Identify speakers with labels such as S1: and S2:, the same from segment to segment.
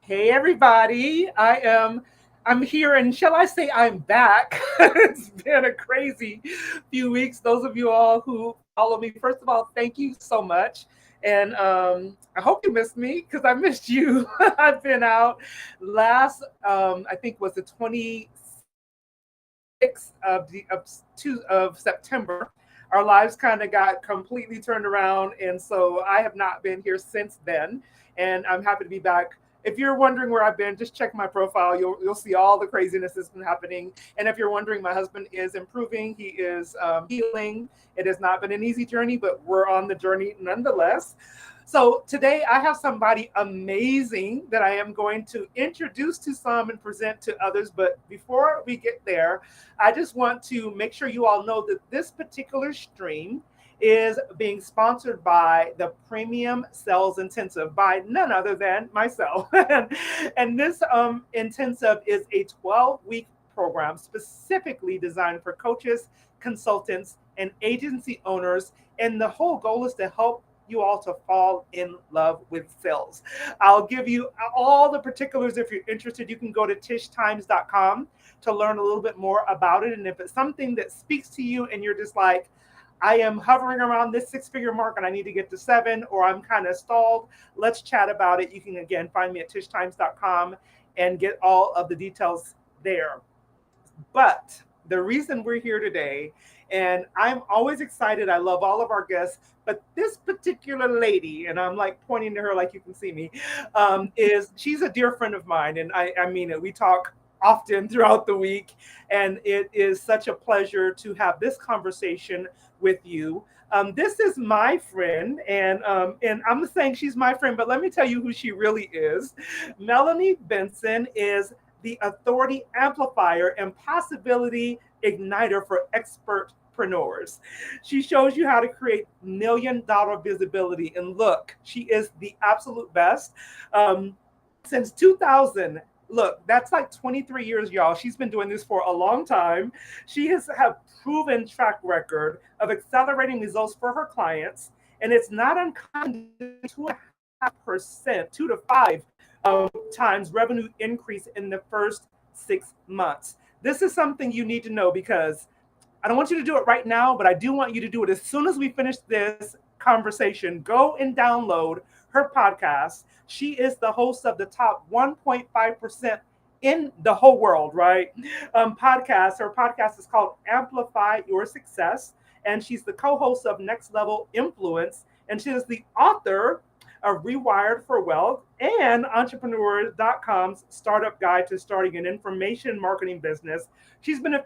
S1: Hey everybody, I'm here and shall I say I'm back. It's been a crazy few weeks. Those of you all who follow me, first of all, thank you so much. And I hope you missed me because I missed you. I've been out last I think was the 26th of September. Our lives kind of got completely turned around, and so I have not been here since then. And I'm happy to be back. If you're wondering where I've been, just check my profile. You'll see all the craziness that's been happening. And if you're wondering, my husband is improving. He is healing. It has not been an easy journey, but we're on the journey nonetheless. So today I have somebody amazing that I am going to introduce to some and present to others. But before we get there, I just want to make sure you all know that this particular stream is being sponsored by the Premium Sales Intensive by none other than myself. And this intensive is a 12-week program specifically designed for coaches, consultants, and agency owners. And the whole goal is to help you all to fall in love with sales. I'll give you all the particulars if you're interested. You can go to tishtimes.com to learn a little bit more about it. And if it's something that speaks to you and you're just like, I am hovering around this six-figure mark and I need to get to seven, or I'm kind of stalled, let's chat about it. You can again find me at tishtimes.com and get all of the details there. But the reason we're here today, and I'm always excited, I love all of our guests, but this particular lady, and I'm like pointing to her like you can see me, is she's a dear friend of mine. And I mean it. We talk often throughout the week, and it is such a pleasure to have this conversation with you. This is my friend, and I'm saying she's my friend, but let me tell you who she really is. Melanie Benson is the Authority Amplifier and Possibility Igniter for expertpreneurs. She shows you how to create $1 million visibility. And look, she is the absolute best. Since 2000, look, that's like 23 years, y'all. She's been doing this for a long time. She has have proven track record of accelerating results for her clients. And it's not uncommon to 2.5%, 2 to 5 times revenue increase in the first 6 months. This is something you need to know because I don't want you to do it right now, but I do want you to do it as soon as we finish this conversation. Go and download her podcast. She is the host of the top 1.5% in the whole world, right? Podcast. Her podcast is called Amplify Your Success, and she's the co-host of Next Level Influence, and she is the author of Rewired for Wealth and Entrepreneur.com's Startup Guide to Starting an Information Marketing Business. She's been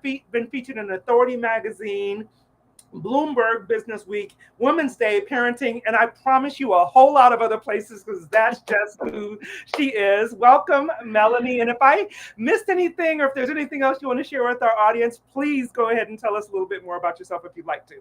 S1: featured in Authority Magazine, Bloomberg Business Week, Women's Day, Parenting, and I promise you a whole lot of other places because that's just who she is. Welcome, Melanie. And if I missed anything or if there's anything else you want to share with our audience, please go ahead and tell us a little bit more about yourself if you'd like to.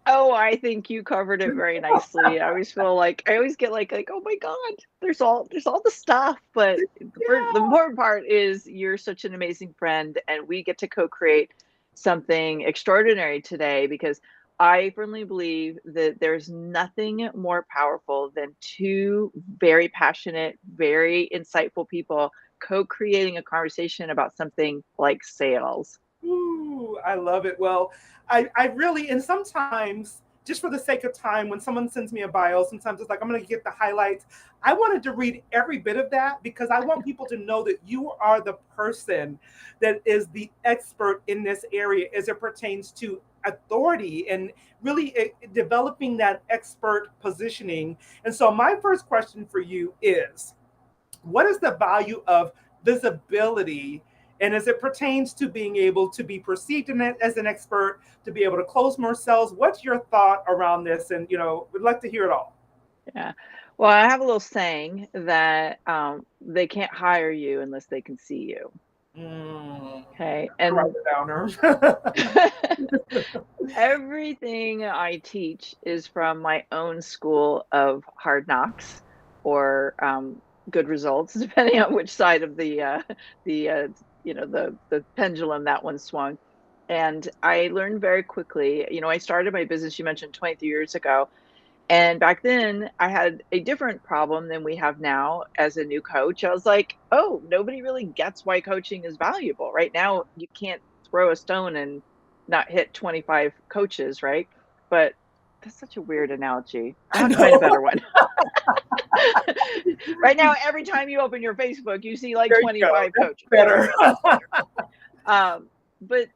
S2: Oh, I think you covered it very nicely. I always feel like I always get like, oh my God, there's all the stuff, but the
S1: Yeah.
S2: important part is you're such an amazing friend, and we get to co-create something extraordinary today because I firmly believe that there's nothing more powerful than two very passionate, very insightful people co-creating a conversation about something like sales.
S1: Ooh, I love it. Well, I really, and sometimes, just for the sake of time, when someone sends me a bio, sometimes it's like, I'm going to get the highlights. I wanted to read every bit of that because I want people to know that you are the person that is the expert in this area as it pertains to authority and really developing that expert positioning. And so, my first question for you is, what is the value of visibility and as it pertains to being able to be perceived as an expert, to be able to close more sales? What's your thought around this? And we'd like to hear it all.
S2: Yeah. Well, I have a little saying that they can't hire you unless they can see you.
S1: Mm,
S2: Okay.
S1: write
S2: And
S1: it down her.
S2: everything I teach is from my own school of hard knocks or good results, depending on which side of the the pendulum that one swung. And I learned very quickly. I started my business, you mentioned 23 years ago, And back then, I had a different problem than we have now as a new coach. I was like, oh, nobody really gets why coaching is valuable. Right now, you can't throw a stone and not hit 25 coaches, right? But that's such a weird analogy. I'll
S1: I
S2: have to find a
S1: know.
S2: better one. Right now, every time you open your Facebook, you see like
S1: There you go.
S2: 25
S1: That's
S2: coaches.
S1: better.
S2: That's better. But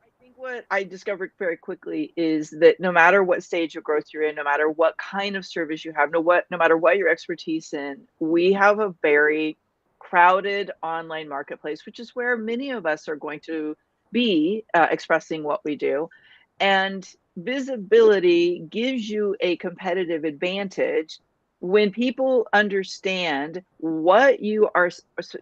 S2: I think what I discovered very quickly is that no matter what stage of growth you're in, no matter what kind of service you have, no matter what your expertise in, we have a very crowded online marketplace, which is where many of us are going to be expressing what we do. And visibility gives you a competitive advantage when people understand what you are,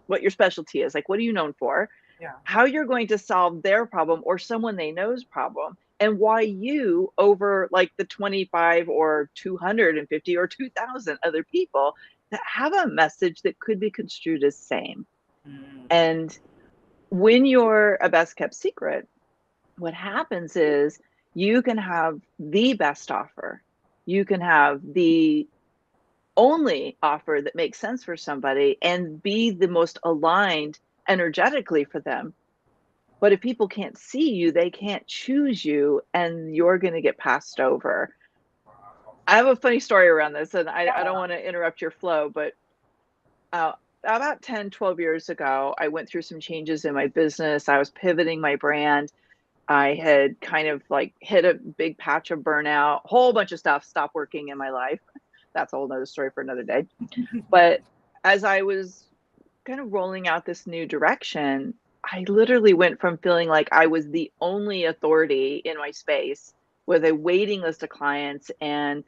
S2: what your specialty is, like what are you known for,
S1: Yeah.
S2: how you're going to solve their problem or someone they know's problem, and why you over like the 25 or 250 or 2000 other people that have a message that could be construed as same.
S1: Mm.
S2: And when you're a best kept secret, what happens is you can have the best offer, you can have the only offer that makes sense for somebody and be the most aligned energetically for them. But if people can't see you, they can't choose you, and you're going to get passed over. I have a funny story around this, and I don't want to interrupt your flow, but uh, about 10, 12 years ago, I went through some changes in my business. I was pivoting my brand. I had kind of like hit a big patch of burnout, whole bunch of stuff stopped working in my life. That's a whole nother story for another day. But as I was kind of rolling out this new direction, I literally went from feeling like I was the only authority in my space with a waiting list of clients, and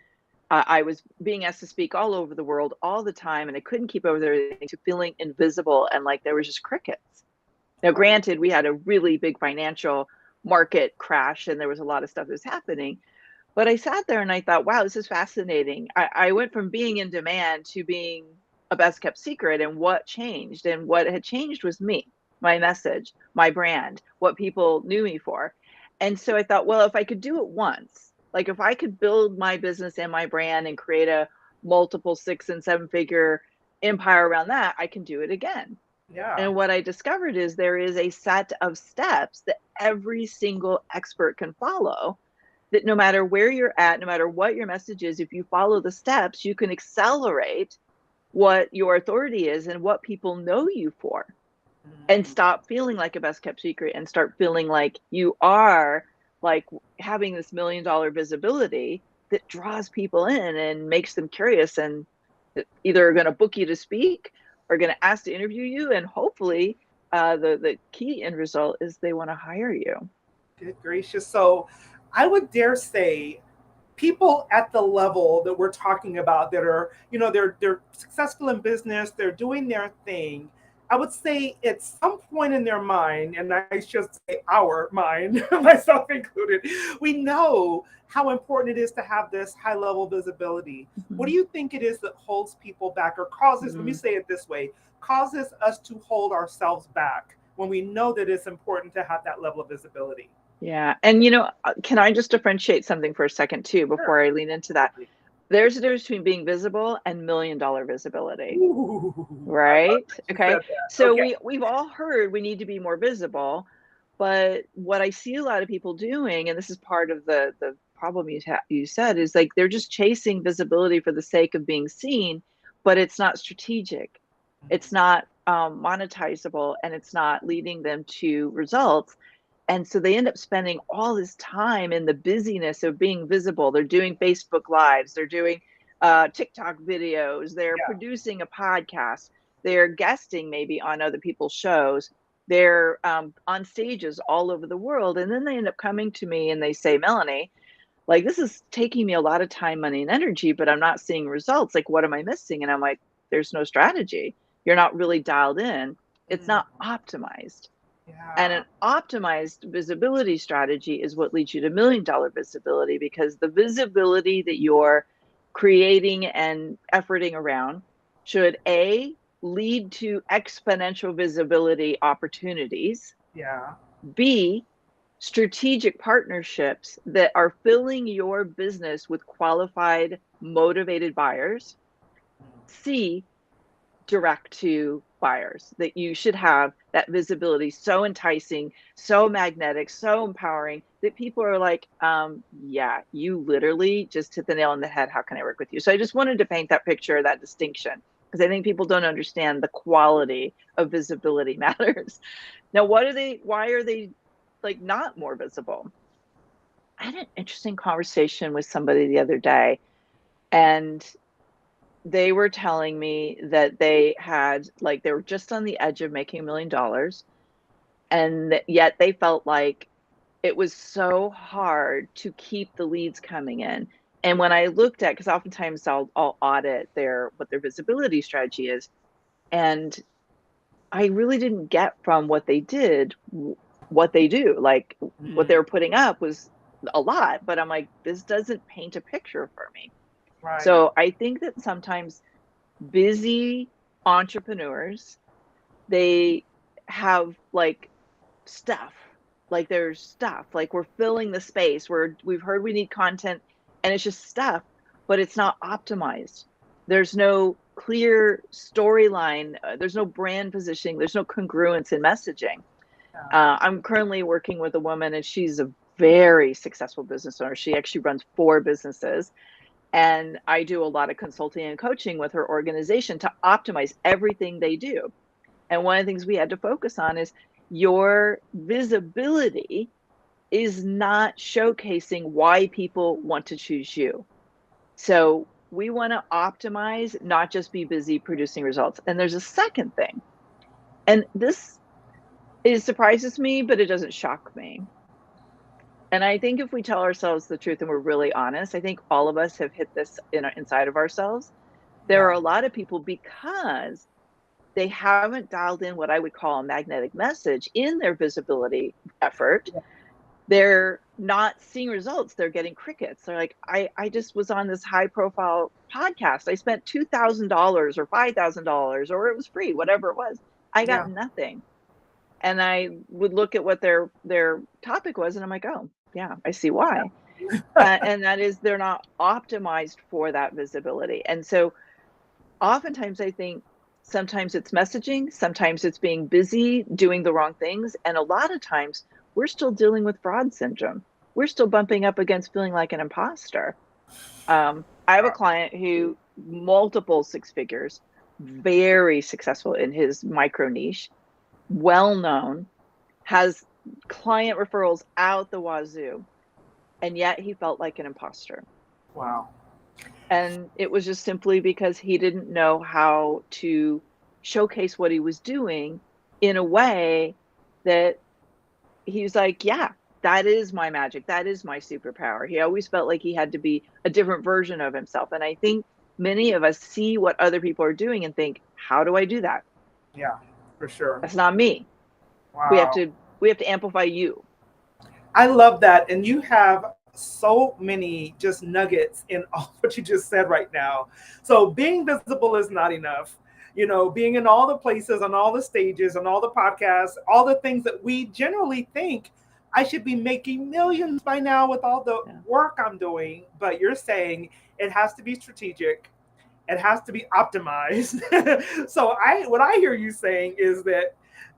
S2: I was being asked to speak all over the world all the time, and I couldn't keep up with everything, to feeling invisible and like there was just crickets. Now, granted, we had a really big financial market crash and there was a lot of stuff that was happening, but I sat there and I thought, wow, this is fascinating. I went from being in demand to being a best kept secret, and what changed? And what had changed was me, my message, my brand, what people knew me for. And so I thought, well, if I could do it once, like if I could build my business and my brand and create a multiple 6 and 7 figure empire around that, I can do it again.
S1: Yeah.
S2: And what I discovered is there is a set of steps that every single expert can follow, that no matter where you're at, no matter what your message is, if you follow the steps, you can accelerate what your authority is and what people know you for, and
S1: Mm.
S2: stop feeling like a best kept secret and start feeling like you are like having this $1 million visibility that draws people in and makes them curious, and either going to book you to speak or going to ask to interview you, and hopefully the key end result is they want to hire you.
S1: Good gracious. So I would dare say people at the level that we're talking about that are, they're successful in business, they're doing their thing. I would say at some point in their mind, and I should say our mind, myself included, we know how important it is to have this high level visibility. What do
S2: Mhm.
S1: you think it is that holds people back or causes, let me
S2: Mhm.
S1: say it this way, causes us to hold ourselves back when we know that it's important to have that level of visibility?
S2: Yeah. And, can I just differentiate something for a second too
S1: Sure.
S2: before I lean into that? There's a difference between being visible and $1 million visibility,
S1: Ooh, I love
S2: right?
S1: that you
S2: Okay.
S1: said that.
S2: So
S1: Okay.
S2: we've all heard we need to be more visible, but what I see a lot of people doing, and this is part of the problem you said, is like they're just chasing visibility for the sake of being seen, but it's not strategic, it's not monetizable, and it's not leading them to results. And so they end up spending all this time in the busyness of being visible. They're doing Facebook Lives, they're doing TikTok videos, they're
S1: Yeah.
S2: producing a podcast, they're guesting maybe on other people's shows, they're on stages all over the world. And then they end up coming to me and they say, Melanie, like this is taking me a lot of time, money, and energy, but I'm not seeing results. Like, what am I missing? And I'm like, there's no strategy. You're not really dialed in. It's
S1: Mm,
S2: not optimized. And
S1: yeah.
S2: an optimized visibility strategy is what leads you to $1 million visibility, because the visibility that you're creating and efforting around should A, lead to exponential visibility opportunities,
S1: Yeah.
S2: B, strategic partnerships that are filling your business with qualified, motivated buyers. C, direct to buyers, that you should have that visibility so enticing, so magnetic, so empowering that people are like, yeah, you literally just hit the nail on the head. How can I work with you? So I just wanted to paint that picture, that distinction, because I think people don't understand the quality of visibility matters. Now, why are they like not more visible? I had an interesting conversation with somebody the other day, and they were telling me that they were just on the edge of making $1 million, and yet they felt like it was so hard to keep the leads coming in. And when I looked at, because oftentimes I'll audit what their visibility strategy is, and I really didn't get from what they did what they do. Like what they were putting up was a lot, but I'm like, this doesn't paint a picture for me.
S1: Right.
S2: So I think that sometimes busy entrepreneurs, they have like stuff, like there's stuff, like we're filling the space where we've heard we need content, and it's just stuff, but it's not optimized. There's no clear storyline, there's no brand positioning, there's no congruence in messaging. I'm currently working with a woman, and she's a very successful business owner. She actually runs 4 businesses, and I do a lot of consulting and coaching with her organization to optimize everything they do. And one of the things we had to focus on is your visibility is not showcasing why people want to choose you. So we want to optimize, not just be busy producing results. And there's a second thing, and this surprises me, but it doesn't shock me. And I think if we tell ourselves the truth and we're really honest, I think all of us have hit this inside of ourselves. There are a lot of people, because they haven't dialed in what I would call a magnetic message in their visibility effort. They're not seeing results. They're getting crickets. They're like, I just was on this high profile podcast. I spent $2,000 or $5,000, or it was free, whatever it was. I got nothing. And I would look at what their topic was, and I'm like, oh yeah, I see why. And that is, they're not optimized for that visibility. And so oftentimes I think sometimes it's messaging, sometimes it's being busy doing the wrong things, and a lot of times we're still dealing with fraud syndrome. We're still bumping up against feeling like an imposter. I have a client who multiple 6 figures, very successful in his micro niche, well known, has client referrals out the wazoo, and yet he felt like an imposter.
S1: Wow.
S2: And it was just simply because he didn't know how to showcase what he was doing in a way that he was like, yeah, that is my magic. That is my superpower. He always felt like he had to be a different version of himself. And I think many of us see what other people are doing and think, how do I do that?
S1: Yeah, for sure.
S2: That's not me.
S1: Wow.
S2: We have to amplify you.
S1: I love that. And you have so many just nuggets in all what you just said right now. So being visible is not enough. You know, being in all the places, on all the stages, on all the podcasts, all the things that we generally think I should be making millions by now with all the work I'm doing. But you're saying it has to be strategic. It has to be optimized. So what I hear you saying is that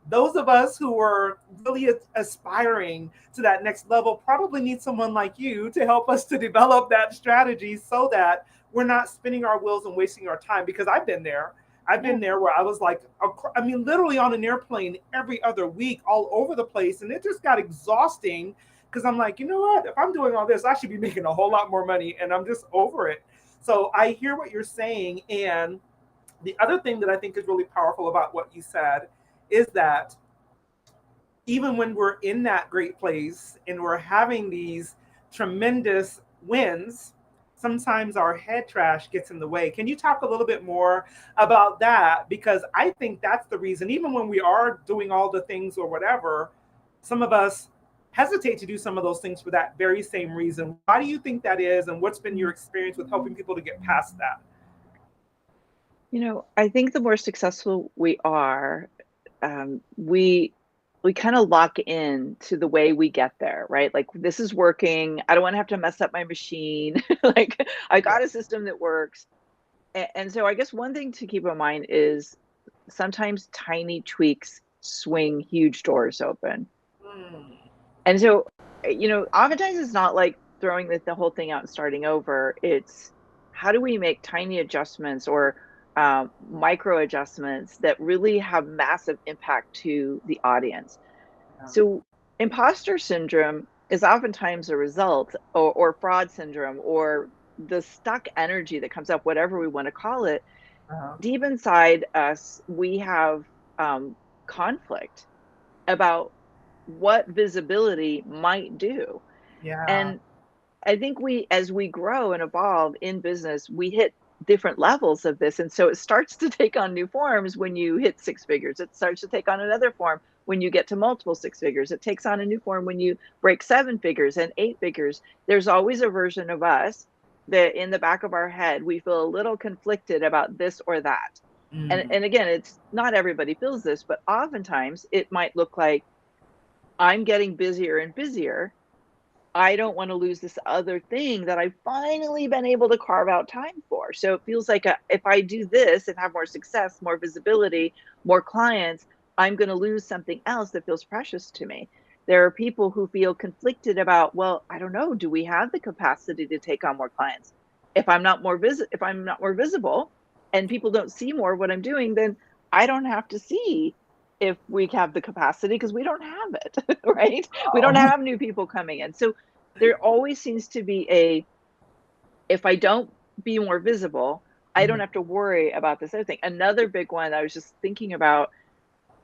S1: those of us who are really aspiring to that next level probably need someone like you to help us to develop that strategy so that we're not spinning our wheels and wasting our time. Because I've been there. I've been there where I was like, I mean, literally on an airplane every other week, all over the place. And it just got exhausting because I'm like, you know what? If I'm doing all this, I should be making a whole lot more money. And I'm just over it. So I hear what you're saying. And the other thing that I think is really powerful about what you said is that even when we're in that great place and we're having these tremendous wins, sometimes our head trash gets in the way. Can you talk a little bit more about that? Because I think that's the reason, even when we are doing all the things or whatever, some of us hesitate to do some of those things for that very same reason. Why do you think that is? And what's been your experience with helping people to get past that?
S2: You know, I think the more successful we are, we we kind of lock in to the way we get there, right? Like, this is working. I don't want to have to mess up my machine. Like, I
S1: Yeah.
S2: got a system that works. And so I guess one thing to keep in mind is sometimes tiny tweaks swing huge doors open.
S1: Mm.
S2: And so, oftentimes it's not like throwing the whole thing out and starting over. It's how do we make tiny adjustments or micro adjustments that really have massive impact to the audience?
S1: Yeah.
S2: So, imposter syndrome is oftentimes a result, or fraud syndrome, or the stuck energy that comes up, whatever we want to call it.
S1: Uh-huh.
S2: Deep inside us, we have conflict about what visibility might do.
S1: Yeah.
S2: And I think as we grow and evolve in business, we hit different levels of this. And so it starts to take on new forms when you hit six figures. It starts to take on another form when you get to multiple six figures. It takes on a new form when you break seven figures and eight figures. There's always a version of us that in the back of our head, we feel a little conflicted about this or that.
S1: Mm.
S2: And again, it's not everybody feels this, but oftentimes it might look like I'm getting busier and busier. I don't want to lose this other thing that I've finally been able to carve out time for. So it feels like if I do this and have more success, more visibility, more clients, I'm going to lose something else that feels precious to me. There are people who feel conflicted about, well, I don't know, do we have the capacity to take on more clients? If I'm not more visible and people don't see more of what I'm doing, then I don't have to see if we have the capacity because we don't have it, right? We don't
S1: Oh.
S2: have new people coming in. So there always seems to be if I don't be more visible, I don't
S1: Mhm.
S2: have to worry about this other thing. Another big one I was just thinking about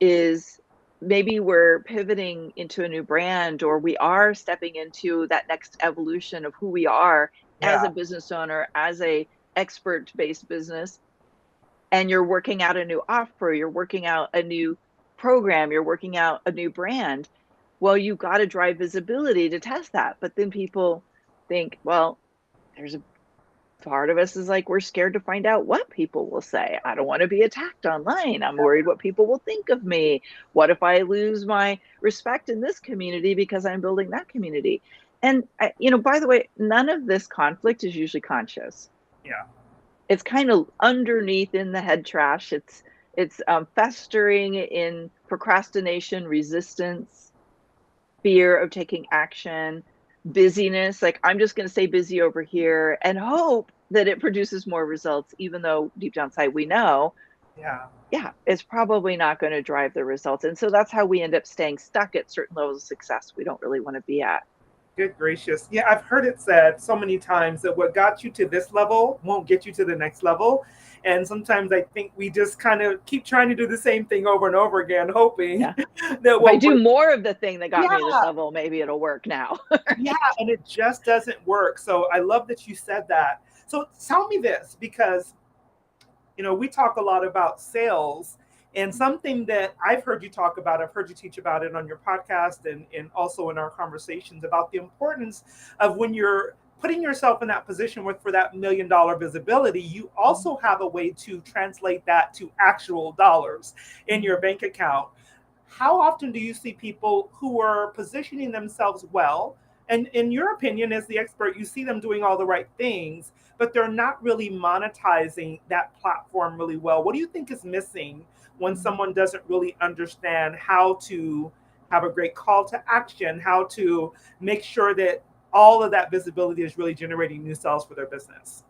S2: is maybe we're pivoting into a new brand, or we are stepping into that next evolution of who we are as
S1: Yeah.
S2: a business owner, as a expert based business, and you're working out a new offer, you're working out a new program, you're working out a new brand. Well, you got to drive visibility to test that. But then people think, well, there's a part of us is like, we're scared to find out what people will say. I don't want to be attacked online. I'm worried what people will think of me. What if I lose my respect in this community because I'm building that community? And, by the way, none of this conflict is usually conscious.
S1: Yeah.
S2: It's kind of underneath in the head trash. It's festering in procrastination, resistance, fear of taking action, busyness. Like, I'm just going to stay busy over here and hope that it produces more results, even though deep down inside we know,
S1: Yeah.
S2: yeah, it's probably not going to drive the results. And so that's how we end up staying stuck at certain levels of success we don't really want to be at.
S1: Good gracious. Yeah, I've heard it said so many times that what got you to this level won't get you to the next level. And sometimes I think we just kind of keep trying to do the same thing over and over again, hoping
S2: Yeah.
S1: that
S2: If I
S1: what
S2: do
S1: works.
S2: more of the thing that got
S1: Yeah,
S2: me to this level, maybe it'll work now.
S1: yeah,
S2: Right?
S1: and it just doesn't work. So I love that you said that. So tell me this, because we talk a lot about sales, and something that I've heard you talk about, I've heard you teach about it on your podcast, and also in our conversations about the importance of when you're putting yourself in that position with for that $1 million visibility, you also have a way to translate that to actual dollars in your
S2: Mhm.
S1: bank account. How often do you see people who are positioning themselves well? And in your opinion, as the expert, you see them doing all the right things, but they're not really monetizing that platform really well. What do you think is missing when
S2: Mhm.
S1: someone doesn't really understand how to have a great call to action, how to make sure that all of that visibility is really generating new sales for their business?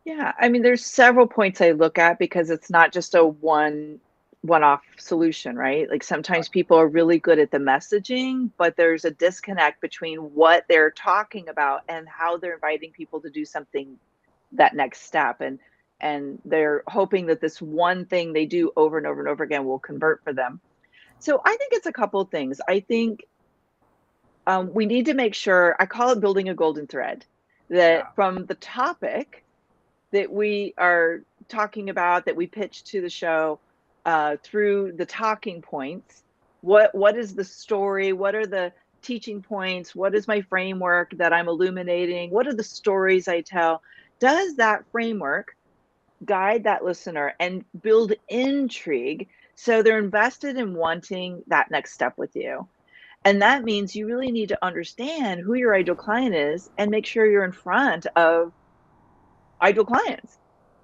S2: Yeah, I mean, there's several points I look at because it's not just a one-off solution, right? Like, sometimes people are really good at the messaging, but there's a disconnect between what they're talking about and how they're inviting people to do something that next step. And they're hoping that this one thing they do over and over and over again will convert for them. So I think it's a couple of things. I think we need to make sure, I call it building a golden thread, that
S1: Yeah.
S2: from the topic that we are talking about, that we pitch to the show, through the talking points. What is the story? What are the teaching points? What is my framework that I'm illuminating? What are the stories I tell? Does that framework guide that listener and build intrigue so they're invested in wanting that next step with you. And that means you really need to understand who your ideal client is and make sure you're in front of ideal clients.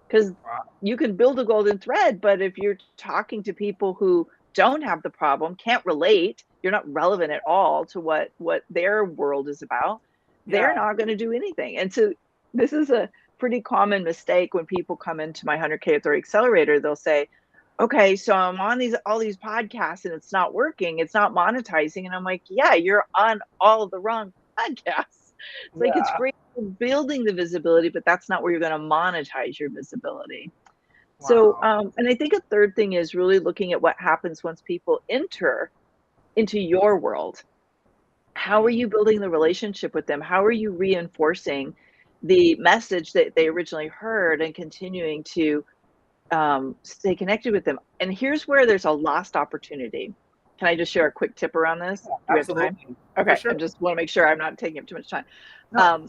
S2: Because
S1: Wow.
S2: you can build a golden thread, but if you're talking to people who don't have the problem, can't relate, you're not relevant at all to what their world is about, they're
S1: Yeah.
S2: not going to do anything. And so this is a pretty common mistake when people come into my 100K Authority Accelerator. They'll say, okay, so I'm on all these podcasts and it's not working, it's not monetizing. And I'm like, yeah, you're on all of the wrong podcasts. It's like, it's
S1: Yeah.
S2: great for building the visibility, but that's not where you're going to monetize your visibility. So,
S1: Wow.
S2: and I think a third thing is really looking at what happens once people enter into your world. How are you building the relationship with them? How are you reinforcing the message that they originally heard and continuing to stay connected with them? And here's where there's a lost opportunity. Can I just share a quick tip around this? Do we have time?
S1: Absolutely. For
S2: Okay, I
S1: sure.
S2: just want to make sure I'm not taking up too much time.
S1: No.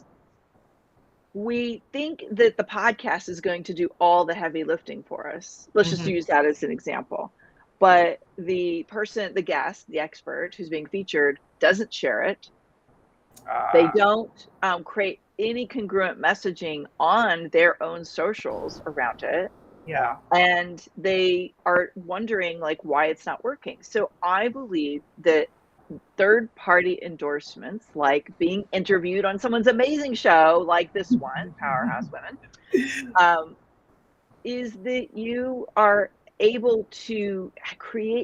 S2: We think that the podcast is going to do all the heavy lifting for us. Let's just
S1: Mhm.
S2: use that as an example. But the person, the guest, the expert who's being featured doesn't share it. They
S1: Ah,
S2: don't create any congruent messaging on their own socials around it.
S1: yeah.
S2: And they are wondering like why it's not working. So I believe that third party endorsements, like being interviewed on someone's amazing show, like this one, Powerhouse Women, is that you are able to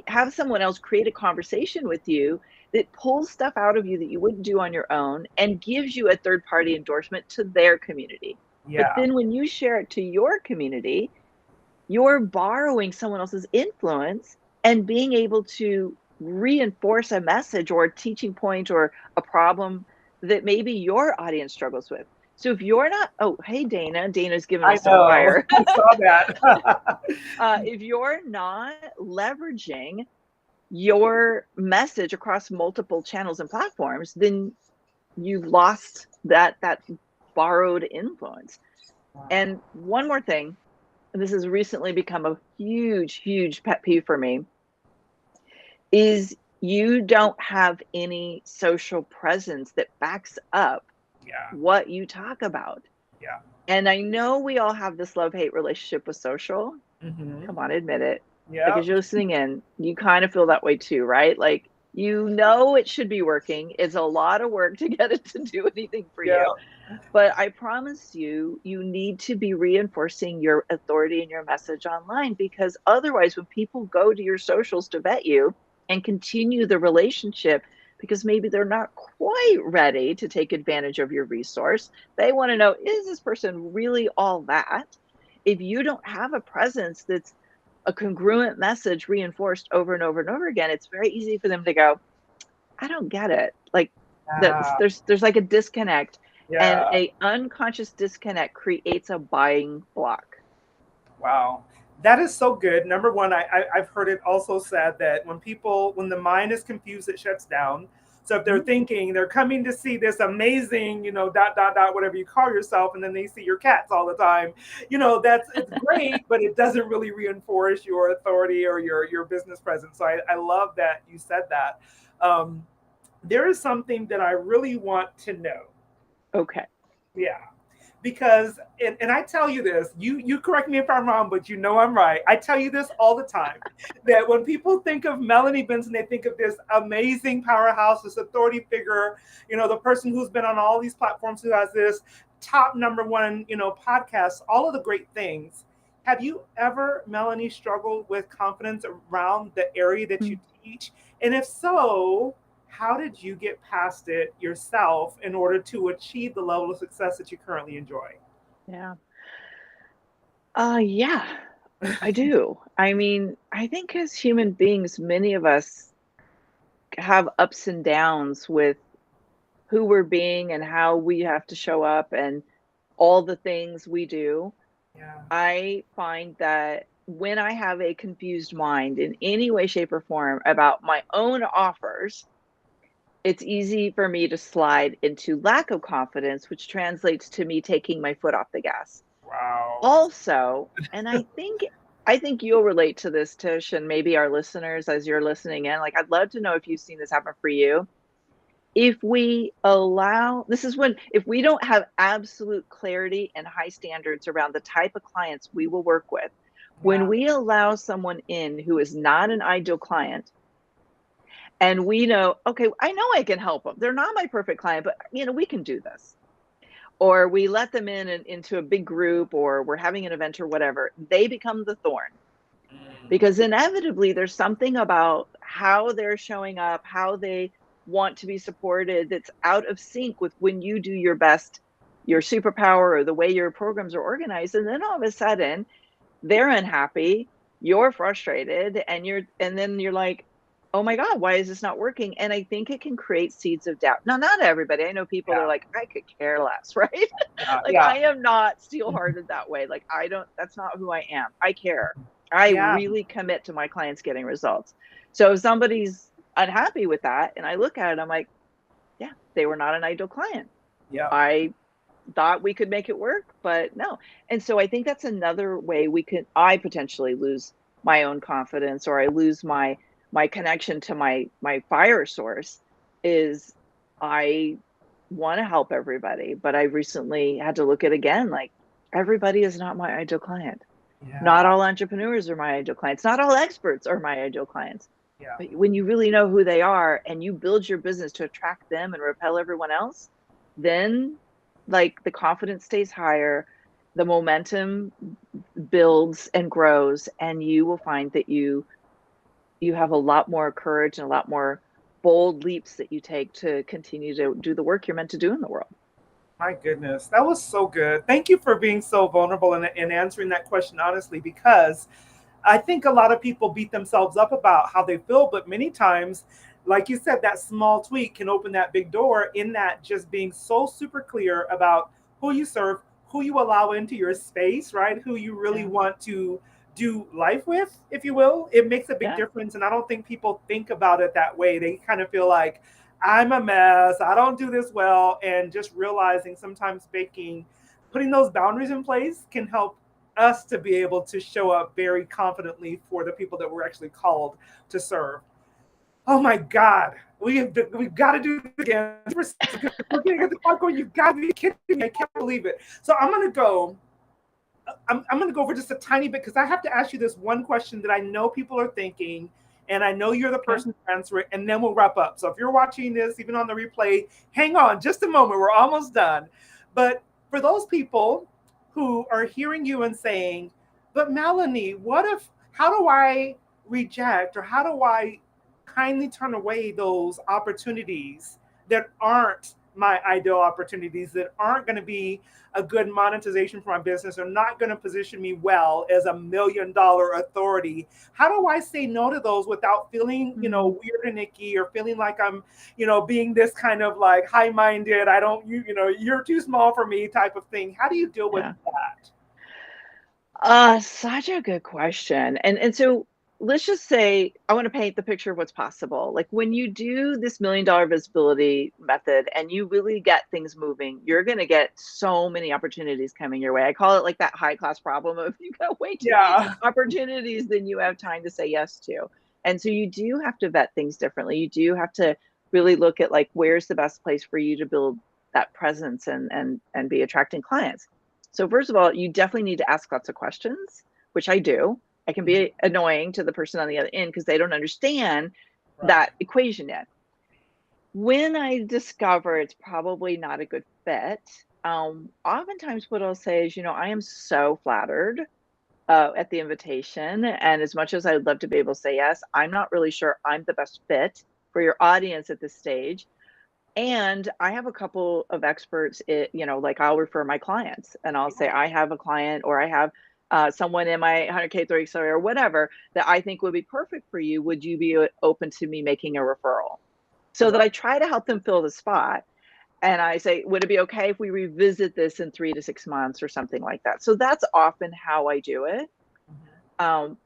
S2: have someone else create a conversation with you that pulls stuff out of you that you wouldn't do on your own and gives you a third party endorsement to their community. But
S1: Yeah.
S2: then when you share it to your community, you're borrowing someone else's influence and being able to reinforce a message or a teaching point or a problem that maybe your audience struggles with. So if you're not, oh, hey, Dana's giving
S1: I
S2: us some
S1: know.
S2: fire.
S1: I saw that.
S2: If you're not leveraging your message across multiple channels and platforms, then you've lost that borrowed influence. And one more thing, and this has recently become a huge pet peeve for me, is you don't have any social presence that backs up
S1: Yeah.
S2: what you talk about.
S1: Yeah.
S2: And I know we all have this love-hate relationship with social.
S1: Mhm.
S2: Come on, admit it. Like,
S1: Yeah.
S2: as you're listening in, you kind of feel that way too, right? Like, you know it should be working. It's a lot of work to get it to do anything for
S1: Yeah.
S2: you. But I promise you, you need to be reinforcing your authority and your message online, because otherwise, when people go to your socials to vet you and continue the relationship, because maybe they're not quite ready to take advantage of your resource, they want to know, is this person really all that? If you don't have a presence that's a congruent message reinforced over and over and over again, it's very easy for them to go, I don't get it. Like,
S1: Yeah.
S2: there's like a disconnect, and
S1: Yeah.
S2: a unconscious disconnect creates a buying block.
S1: Wow. That is so good. Number one, I've heard it also said that when the mind is confused, it shuts down. So if they're
S2: Mhm.
S1: thinking they're coming to see this amazing, whatever you call yourself, and then they see your cats all the time, it's great, but it doesn't really reinforce your authority or your business presence. So I love that you said that. Um, there is something that I really want to know.
S2: Okay.
S1: Yeah, because and I tell you this, you correct me if I'm wrong, but you know I'm right. I tell you this all the time, that when people think of Melanie Benson, they think of this amazing powerhouse, this authority figure, the person who's been on all these platforms, who has this top number one, podcast, all of the great things. Have you ever, Melanie, struggled with confidence around the area that you
S2: Mm.
S1: teach? And if so, how did you get past it yourself in order to achieve the level of success that you currently enjoy?
S2: Yeah. Yeah, I do. I mean, I think as human beings, many of us have ups and downs with who we're being and how we have to show up and all the things we do.
S1: Yeah.
S2: I find that when I have a confused mind in any way, shape, or form about my own offers, it's easy for me to slide into lack of confidence, which translates to me taking my foot off the gas.
S1: Wow.
S2: Also, and I think you'll relate to this, Tish, and maybe our listeners as you're listening in. Like, I'd love to know if you've seen this happen for you. If we allow, this is when, if we don't have absolute clarity and high standards around the type of clients we will work with, when
S1: Yeah.
S2: we allow someone in who is not an ideal client, and we know, okay, I know I can help them. They're not my perfect client, but we can do this. Or we let them in and into a big group, or we're having an event or whatever, they become the thorn. Because inevitably there's something about how they're showing up, how they want to be supported, that's out of sync with when you do your best, your superpower, or the way your programs are organized. And then all of a sudden they're unhappy, you're frustrated, and then you're like, oh my God, why is this not working? And I think it can create seeds of doubt. Now, not everybody. I know people that are
S1: Yeah.
S2: like, I could care less, right?
S1: Yeah.
S2: Like,
S1: Yeah.
S2: I am not steel-hearted that way. Like, I don't, that's not who I am. I care. I
S1: Yeah.
S2: really commit to my clients getting results. So if somebody's unhappy with that, and I look at it, I'm like, yeah, they were not an ideal client.
S1: Yeah.
S2: I thought we could make it work, but no. And so I think that's another way I potentially lose my own confidence, or I lose my connection to my fire source, is I want to help everybody, but I recently had to look at again, like, everybody is not my ideal client. Not
S1: Yeah.
S2: all entrepreneurs are my ideal clients. Not all experts are my ideal clients.
S1: Yeah.
S2: But when you really know who they are and you build your business to attract them and repel everyone else, then, like, the confidence stays higher, the momentum builds and grows, and you will find that you have a lot more courage and a lot more bold leaps that you take to continue to do the work you're meant to do in the world.
S1: My goodness, that was so good. Thank you for being so vulnerable and answering that question honestly, because I think a lot of people beat themselves up about how they feel, but many times, like you said, that small tweak can open that big door, in that just being so super clear about who you serve, who you allow into your space, right? Who you really
S2: Yeah.
S1: want to do life with, if you will. It makes a big
S2: Yeah.
S1: difference. And I don't think people think about it that way. They kind of feel like, I'm a mess, I don't do this well. And just realizing sometimes putting those boundaries in place can help us to be able to show up very confidently for the people that we're actually called to serve. Oh my God, we've got to do this again. We're gonna get the clock going. You've got to be kidding me! I can't believe it. So I'm gonna go. I'm gonna go over just a tiny bit, because I have to ask you this one question that I know people are thinking, and I know you're the
S2: Okay.
S1: person to answer it, and then we'll wrap up. So if you're watching this, even on the replay, hang on just a moment. We're almost done. But for those people who are hearing you and saying, "But Melanie, how do I reject, or how do I kindly turn away those opportunities that aren't my ideal opportunities, that aren't going to be a good monetization for my business, are not going to position me well as $1 million authority? How do I say no to those without feeling,
S2: Mm,
S1: weird and icky, or feeling like I'm, being this kind of like high-minded, I don't, you're too small for me type of thing? How do you deal with
S2: yeah.
S1: that?"
S2: Such a good question. And so let's just say I want to paint the picture of what's possible. Like, when you do this $1 million visibility method and you really get things moving, you're going to get so many opportunities coming your way. I call it like that high class problem of you got way too many
S1: Yeah.
S2: opportunities than you have time to say yes to. And so you do have to vet things differently. You do have to really look at, like, where's the best place for you to build that presence and be attracting clients. So first of all, you definitely need to ask lots of questions, which I do. I can
S1: Mhm.
S2: be annoying to the person on the other end because they don't understand
S1: Right.
S2: that equation yet. When I discover it's probably not a good fit, oftentimes what I'll say is, I am so flattered at the invitation. And as much as I'd love to be able to say yes, I'm not really sure I'm the best fit for your audience at this stage. And I have a couple of experts, like, I'll refer my clients and I'll say, I have a client, or I have someone in my 100K 30 accelerator or whatever that I think would be perfect for you. Would you be open to me making a referral?
S1: I
S2: So that
S1: love
S2: I try to help them fill the spot. And I say, would it be okay if we revisit this in 3 to 6 months or something like that? So that's often how I do it.
S1: it. Mhm.
S2: Um,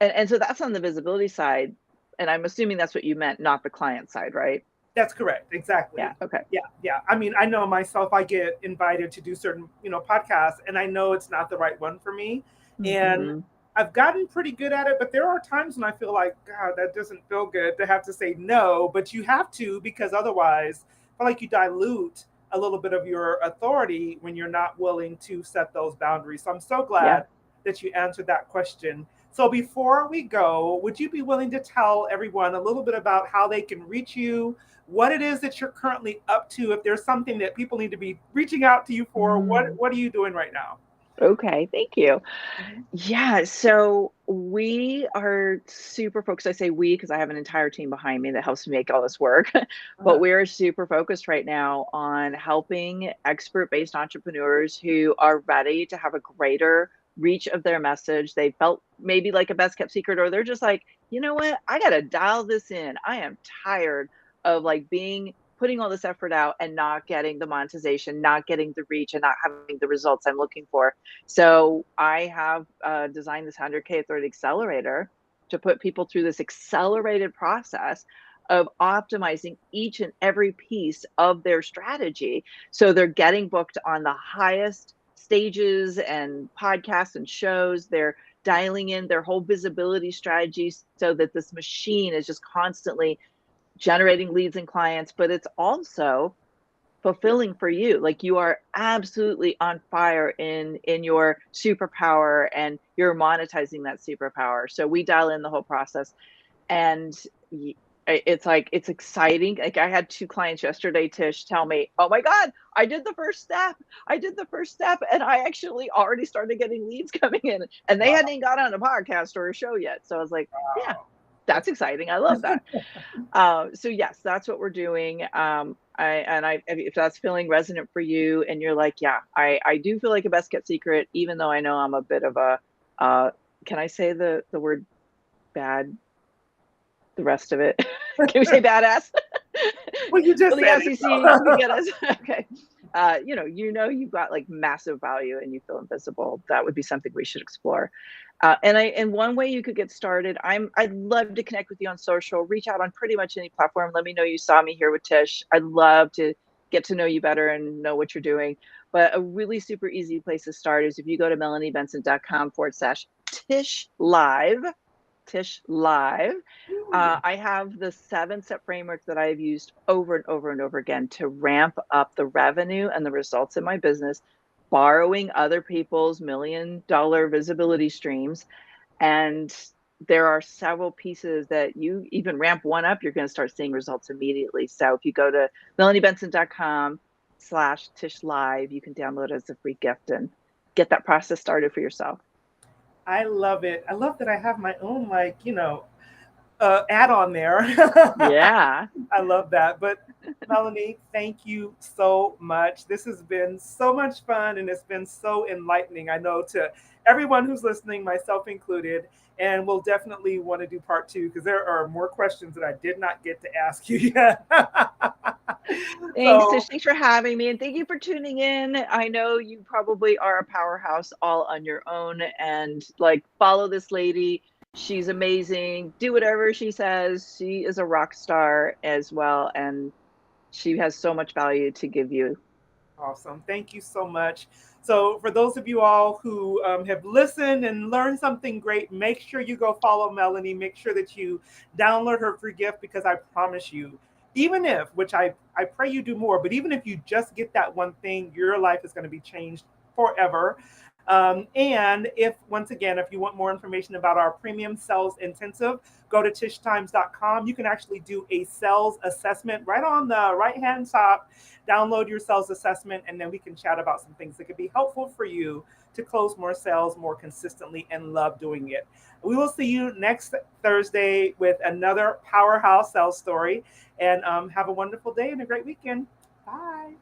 S2: and so that's on the visibility side. And I'm assuming that's what you meant, not the client side, right?
S1: That's correct.
S2: Yeah.
S1: Exactly.
S2: Okay.
S1: Yeah. Yeah. I mean, I know myself, I get invited to do certain, podcasts, and I know it's not the right one for me. And
S2: Hmm.
S1: I've gotten pretty good at it, but there are times when I feel like, God, that doesn't feel good to have to say no, but you have to, because otherwise, I feel like you dilute a little bit of your authority when you're not willing to set those boundaries. So I'm so
S2: Yeah.
S1: glad that you answered that question. So before we go, would you be willing to tell everyone a little bit about how they can reach you, what it is that you're currently up to, if there's something that people need to be reaching out to you for? What are you doing right now?
S2: Okay, thank you.
S1: Mhm.
S2: Yeah, so we are super focused. I say we because I have an entire team behind me that helps me make all this work. But
S1: Uh-huh.
S2: we're super focused right now on helping expert-based entrepreneurs who are ready to have a greater reach of their message. They felt maybe like a best kept secret, or they're just like, you know what? I gotta dial this in. I am tired of like being putting all this effort out and not getting the monetization, not getting the reach, and not having the results I'm looking for. So I have designed this 100K Authority Accelerator to put people through this accelerated process of optimizing each and every piece of their strategy. So they're getting booked on the highest stages and podcasts and shows. They're dialing in their whole visibility strategies so that this machine is just constantly generating leads and clients, but it's also fulfilling for you. Like you are absolutely on fire in your superpower and you're monetizing that superpower. So we dial in the whole process and it's like it's exciting. Like I had two clients yesterday, Tish, tell me, "Oh my god, I did the first step. I did the first step and I actually already started getting leads coming in and they hadn't even got on a podcast or a show yet." So I was like, "Yeah,
S1: Wow.
S2: that's
S1: That's
S2: exciting. I love that." So yes, that's what we're doing. If that's feeling resonant for you, and you're like, yeah, I do feel like a best kept secret, even though I know I'm a bit of a, can I say the word bad? The rest of it, can we say badass?
S1: well, you
S2: For
S1: just
S2: the
S1: said it.
S2: SEC to get us, okay. You've got like massive value and you feel invisible. That would be something we should explore. And one way you could get started, I'd love to connect with you on social, reach out on pretty much any platform. Let me know you saw me here with Tish. I'd love to get to know you better and know what you're doing. But a really super easy place to start is if you go to melaniebenson.com/Tish Live. Tish Live.
S1: Ooh,
S2: I have the 7-step framework that I've used over and over and over again to ramp up the revenue and the results in my business, borrowing other people's $1 million visibility streams. And there are several pieces that you even ramp one up, you're going to start seeing results immediately. So if you go to melaniebenson.com/Tish Live, you can download it as a free gift and get that process started for yourself.
S1: I love it. I love that I have my own, like, add on there.
S2: Yeah.
S1: I love that. But Melanie, thank you so much. This has been so much fun and it's been so enlightening. I know to everyone who's listening, myself included, and we'll definitely want to do part two because there are more questions that I did not get to ask you yet.
S2: Thanks,
S1: So
S2: Tish. Thanks for having me. And thank you for tuning in. I know you probably are a powerhouse all on your own and like follow this lady. She's amazing. Do whatever she says. She is a rock star as well. And she has so much value to give you.
S1: awesome. Thank you so much. So, for those of you all who have listened and learned something great, make sure you go follow Melanie. Make sure that you download her free gift because I promise you, even if, which I pray you do more, but even if you just get that one thing, your life is going to be changed forever. And if, once again, if you want more information about our premium sales intensive, go to tishtimes.com. You can actually do a sales assessment right on the right hand top. Download your sales assessment, and then we can chat about some things that could be helpful for you to close more sales more consistently and love doing it. We will see you next Thursday with another powerhouse sales story. And have a wonderful day and a great weekend. Bye.